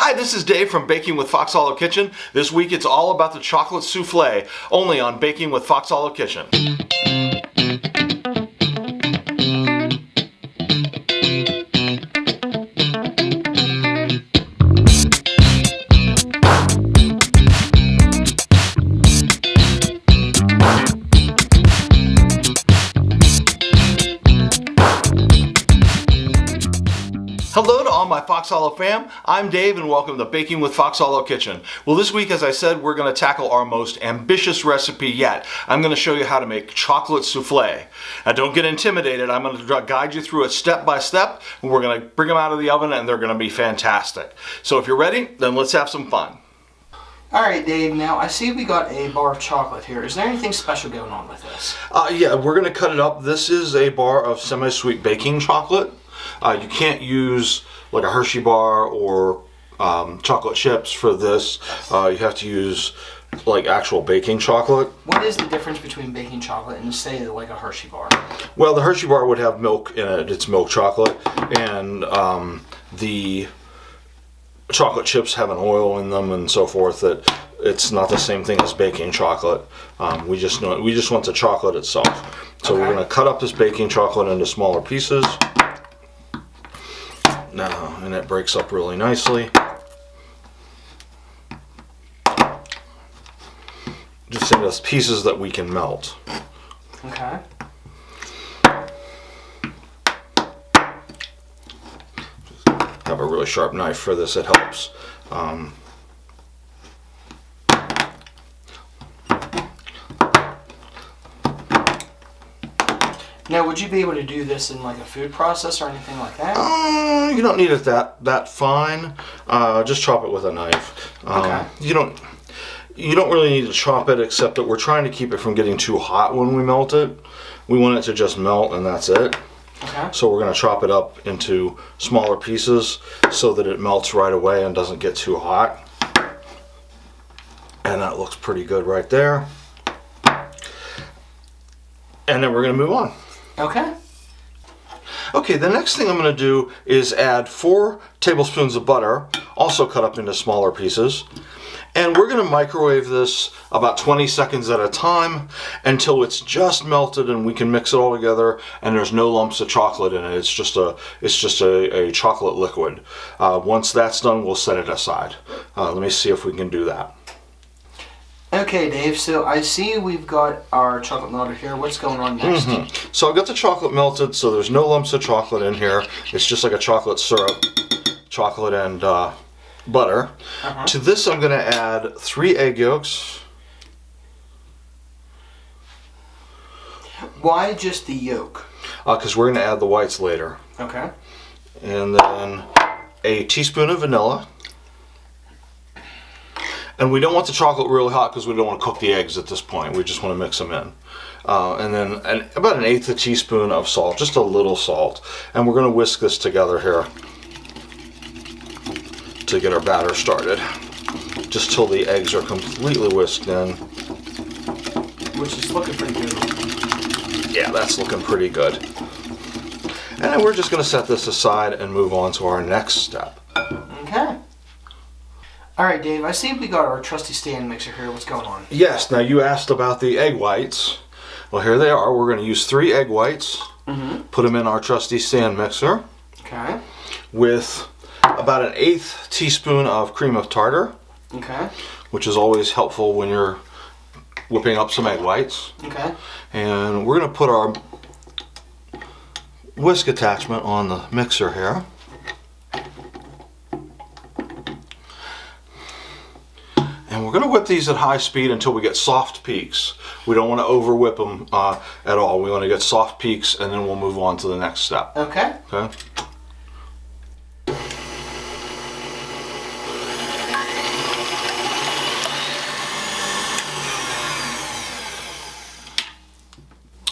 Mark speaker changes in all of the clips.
Speaker 1: Hi, this is Dave from Baking with Fox Hollow Kitchen. This week it's all about the chocolate souffle, only on Baking with Fox Hollow Kitchen. Hello to all my Fox Hollow fam. I'm Dave and welcome to Baking with Fox Hollow Kitchen. Well, this week, as I said, we're going to tackle our most ambitious recipe yet. I'm going to show you how to make chocolate souffle. Now, don't get intimidated. I'm going to guide you through it step by step, and we're going to bring them out of the oven, and they're going to be fantastic. So if you're ready, then let's have some fun.
Speaker 2: Alright Dave, now I see we got a bar of chocolate here. Is there anything special going on with this?
Speaker 1: Yeah, we're going to cut it up. This is a bar of semi-sweet baking chocolate. You can't use like a Hershey bar or chocolate chips for this. You have to use like actual baking chocolate.
Speaker 2: What is the difference between baking chocolate and say like a Hershey bar?
Speaker 1: Well, the Hershey bar would have milk in it. It's milk chocolate, and the chocolate chips have an oil in them and so forth that it's not the same thing as baking chocolate. We just want the chocolate itself. So
Speaker 2: okay.
Speaker 1: We're going to cut up this baking chocolate into smaller pieces. Now, and it breaks up really nicely. Just into pieces that we can melt.
Speaker 2: Okay.
Speaker 1: Have a really sharp knife for this, it helps.
Speaker 2: Now, would you be able to do this in like a food processor or anything like that?
Speaker 1: You don't need it that fine. Just chop it with a knife.
Speaker 2: Okay.
Speaker 1: You don't really need to chop it, except that we're trying to keep it from getting too hot when we melt it. We want it to just melt, and that's it.
Speaker 2: Okay.
Speaker 1: So we're going to chop it up into smaller pieces so that it melts right away and doesn't get too hot. And that looks pretty good right there. And then we're going to move on.
Speaker 2: Okay.
Speaker 1: Okay, the next thing I'm going to do is add 4 tablespoons of butter, also cut up into smaller pieces. And we're going to microwave this about 20 seconds at a time until it's just melted and we can mix it all together and there's no lumps of chocolate in it. It's just a chocolate liquid. Once that's done, we'll set it aside. Let me see if we can do that.
Speaker 2: Okay, Dave, so I see we've got our chocolate melted here. What's going on next?
Speaker 1: So I've got the chocolate melted, so there's no lumps of chocolate in here. It's just like a chocolate syrup, chocolate and butter. To this I'm going to add 3 egg yolks.
Speaker 2: Why just the yolk?
Speaker 1: Because we're going to add the whites later.
Speaker 2: Okay.
Speaker 1: And then a teaspoon of vanilla. And we don't want the chocolate really hot because we don't want to cook the eggs at this point. We just want to mix them in. And then about 1/8 teaspoon of salt, just a little salt. And we're going to whisk this together here to get our batter started. Just till the eggs are completely whisked in.
Speaker 2: Which is looking pretty good.
Speaker 1: Yeah, that's looking pretty good. And then we're just going to set this aside and move on to our next step.
Speaker 2: Okay. Alright Dave, I see we got our trusty stand mixer here. What's going on?
Speaker 1: Yes, now you asked about the egg whites. Well, here they are. We're going to use 3 egg whites. Put them in our trusty stand mixer.
Speaker 2: Okay.
Speaker 1: With about 1/8 teaspoon of cream of tartar.
Speaker 2: Okay.
Speaker 1: Which is always helpful when you're whipping up some egg whites.
Speaker 2: Okay.
Speaker 1: And we're going to put our whisk attachment on the mixer here. And we're going to whip these at high speed until we get soft peaks. We don't want to over whip them at all. We want to get soft peaks and then we'll move on to the next step.
Speaker 2: Okay.
Speaker 1: Okay.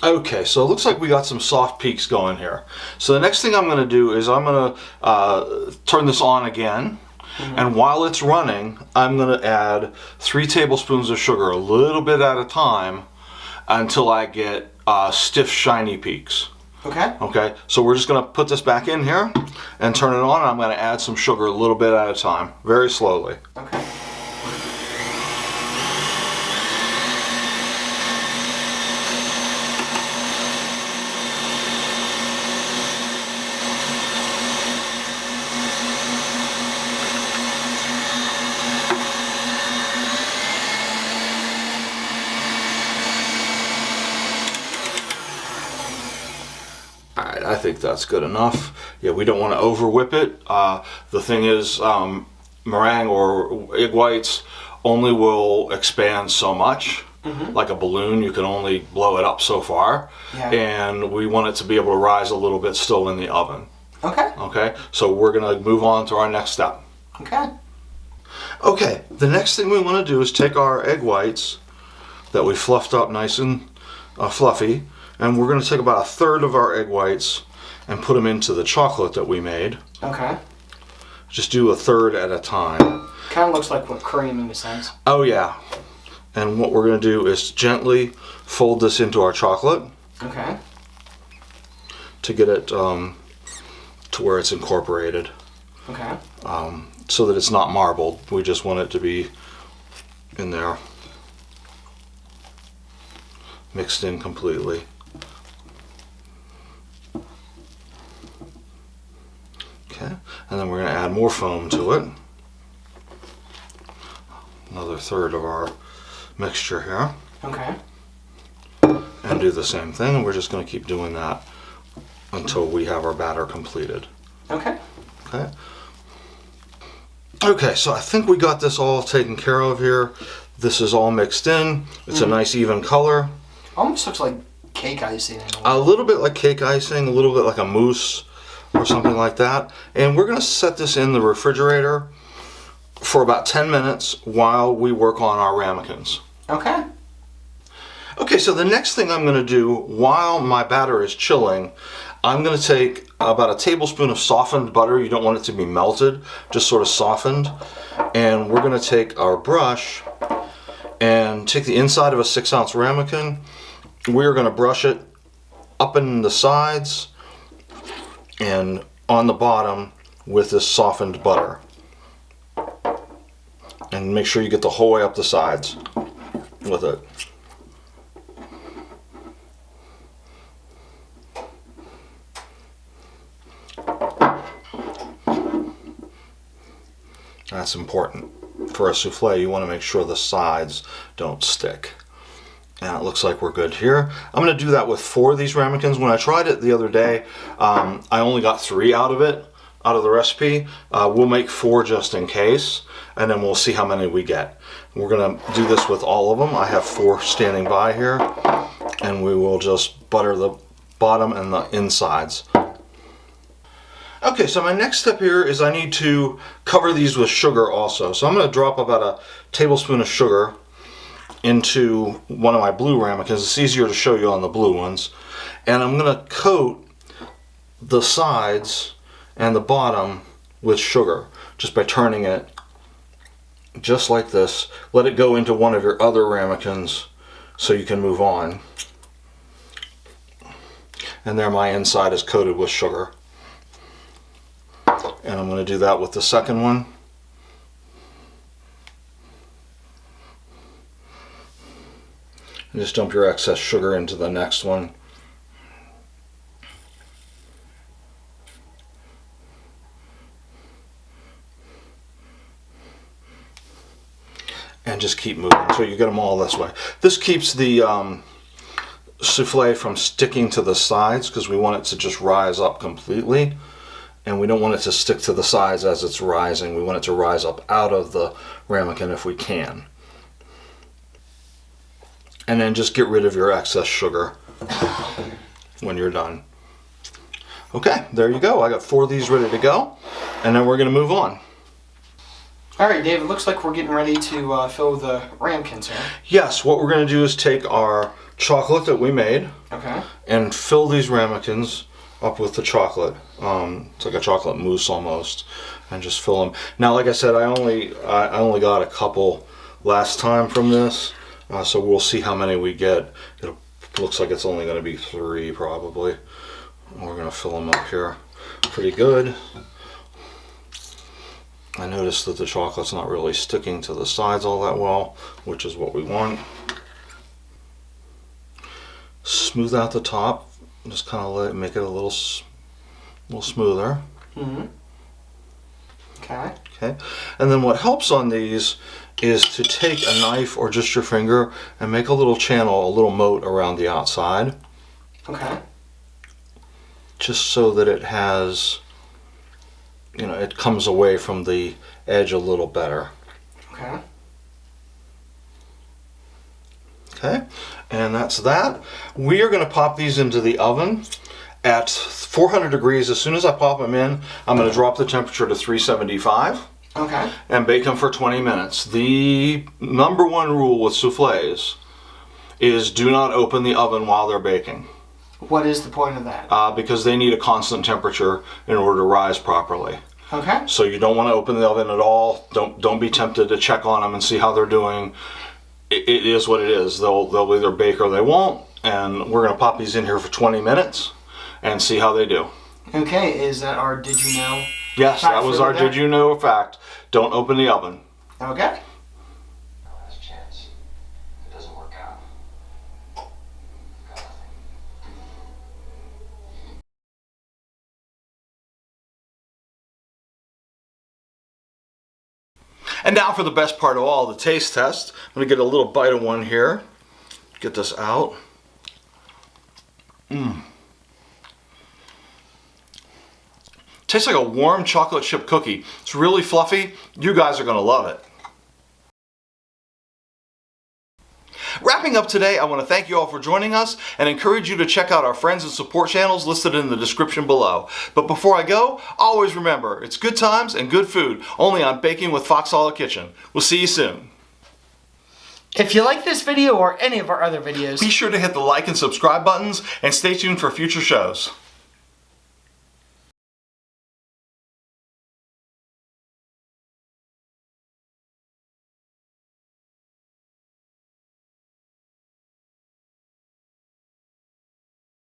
Speaker 1: Okay, so it looks like we got some soft peaks going here. So the next thing I'm going to do is I'm going to turn this on again. And while it's running, I'm going to add 3 tablespoons of sugar, a little bit at a time, until I get stiff, shiny peaks.
Speaker 2: Okay.
Speaker 1: Okay, so we're just going to put this back in here and turn it on. And I'm going to add some sugar a little bit at a time, very slowly.
Speaker 2: Okay.
Speaker 1: Alright, I think that's good enough. Yeah, we don't want to over whip it. The thing is, meringue or egg whites only will expand so much. Like a balloon, you can only blow it up so far.
Speaker 2: Yeah.
Speaker 1: And we want it to be able to rise a little bit still in the oven.
Speaker 2: Okay.
Speaker 1: Okay, so we're going to move on to our next step.
Speaker 2: Okay.
Speaker 1: Okay, the next thing we want to do is take our egg whites that we fluffed up nice and fluffy, and we're going to take about 1/3 of our egg whites and put them into the chocolate that we made.
Speaker 2: Okay.
Speaker 1: Just do 1/3 at a time.
Speaker 2: Kind of looks like whipped cream in a sense.
Speaker 1: Oh yeah. And what we're going to do is gently fold this into our chocolate
Speaker 2: Okay.
Speaker 1: to get it to where it's incorporated.
Speaker 2: Okay.
Speaker 1: So that it's not marbled. We just want it to be in there, mixed in completely. Okay, and then we're going to add more foam to it. Another 1/3 of our mixture here.
Speaker 2: Okay.
Speaker 1: And do the same thing, and we're just going to keep doing that until we have our batter completed.
Speaker 2: Okay.
Speaker 1: Okay. Okay, so I think we got this all taken care of here. This is all mixed in. It's a nice even color.
Speaker 2: Almost looks like cake icing in a way.
Speaker 1: A little bit like cake icing, a little bit like a mousse or something like that. And we're going to set this in the refrigerator for about 10 minutes while we work on our ramekins.
Speaker 2: Okay.
Speaker 1: Okay, so the next thing I'm going to do while my batter is chilling, I'm going to take about 1 tablespoon of softened butter. You don't want it to be melted, just sort of softened. And we're going to take our brush and take the inside of a 6-ounce ramekin. We're going to brush it up in the sides and on the bottom with this softened butter. And make sure you get the whole way up the sides with it. That's important. For a souffle, you want to make sure the sides don't stick. And it looks like we're good here. I'm going to do that with 4 of these ramekins. When I tried it the other day, I only got 3 out of it, out of the recipe. We'll make 4 just in case, and then we'll see how many we get. We're going to do this with all of them. I have 4 standing by here, and we will just butter the bottom and the insides. Okay, so my next step here is I need to cover these with sugar also. So I'm going to drop about 1 tablespoon of sugar into one of my blue ramekins. It's easier to show you on the blue ones. And I'm going to coat the sides and the bottom with sugar just by turning it just like this. Let it go into one of your other ramekins so you can move on. And there my inside is coated with sugar. And I'm going to do that with the second one. And just dump your excess sugar into the next one. And just keep moving so you get them all this way. This keeps the souffle from sticking to the sides because we want it to just rise up completely. And we don't want it to stick to the sides as it's rising. We want it to rise up out of the ramekin if we can. And then just get rid of your excess sugar when you're done. Okay, there you go. I got 4 of these ready to go. And then we're going to move on.
Speaker 2: All right, Dave, it looks like we're getting ready to fill the ramekins here.
Speaker 1: Yes, what we're going to do is take our chocolate that we made and fill these ramekins up with the chocolate. It's like a chocolate mousse almost, and just fill them. Now, like I said, I only got a couple last time from this, so we'll see how many we get. It looks like it's only going to be 3 probably. We're going to fill them up here pretty good. I noticed that the chocolate's not really sticking to the sides all that well, which is what we want. Smooth out the top. Just kind of make it a little smoother.
Speaker 2: Okay.
Speaker 1: Okay. And then what helps on these is to take a knife or just your finger and make a little channel, a little moat around the outside.
Speaker 2: Okay.
Speaker 1: Just so that it has, it comes away from the edge a little better.
Speaker 2: Okay.
Speaker 1: Okay, and that's that. We are going to pop these into the oven at 400 degrees. As soon as I pop them in, I'm going to drop the temperature to 375.
Speaker 2: Okay.
Speaker 1: And bake them for 20 minutes. The number one rule with soufflés is do not open the oven while they're baking.
Speaker 2: What is the point of that?
Speaker 1: Because they need a constant temperature in order to rise properly.
Speaker 2: Okay.
Speaker 1: So you don't want to open the oven at all. Don't be tempted to check on them and see how they're doing. It is what it is. They'll either bake or they won't. And we're going to pop these in here for 20 minutes and see how they do.
Speaker 2: Okay, is that our did you know?
Speaker 1: Yes, that was our did you know fact. Don't open the oven.
Speaker 2: Okay.
Speaker 3: No last chance. If it doesn't work out, got nothing.
Speaker 1: And now for the best part of all, the taste test. I'm going to get a little bite of one here. Get this out. Tastes like a warm chocolate chip cookie. It's really fluffy. You guys are going to love it. Wrapping up today, I want to thank you all for joining us and encourage you to check out our friends and support channels listed in the description below. But before I go, always remember, it's good times and good food only on Baking with Foxholic Kitchen. We'll see you soon.
Speaker 2: If you like this video or any of our other videos,
Speaker 1: Be sure to hit the like and subscribe buttons and stay tuned for future shows.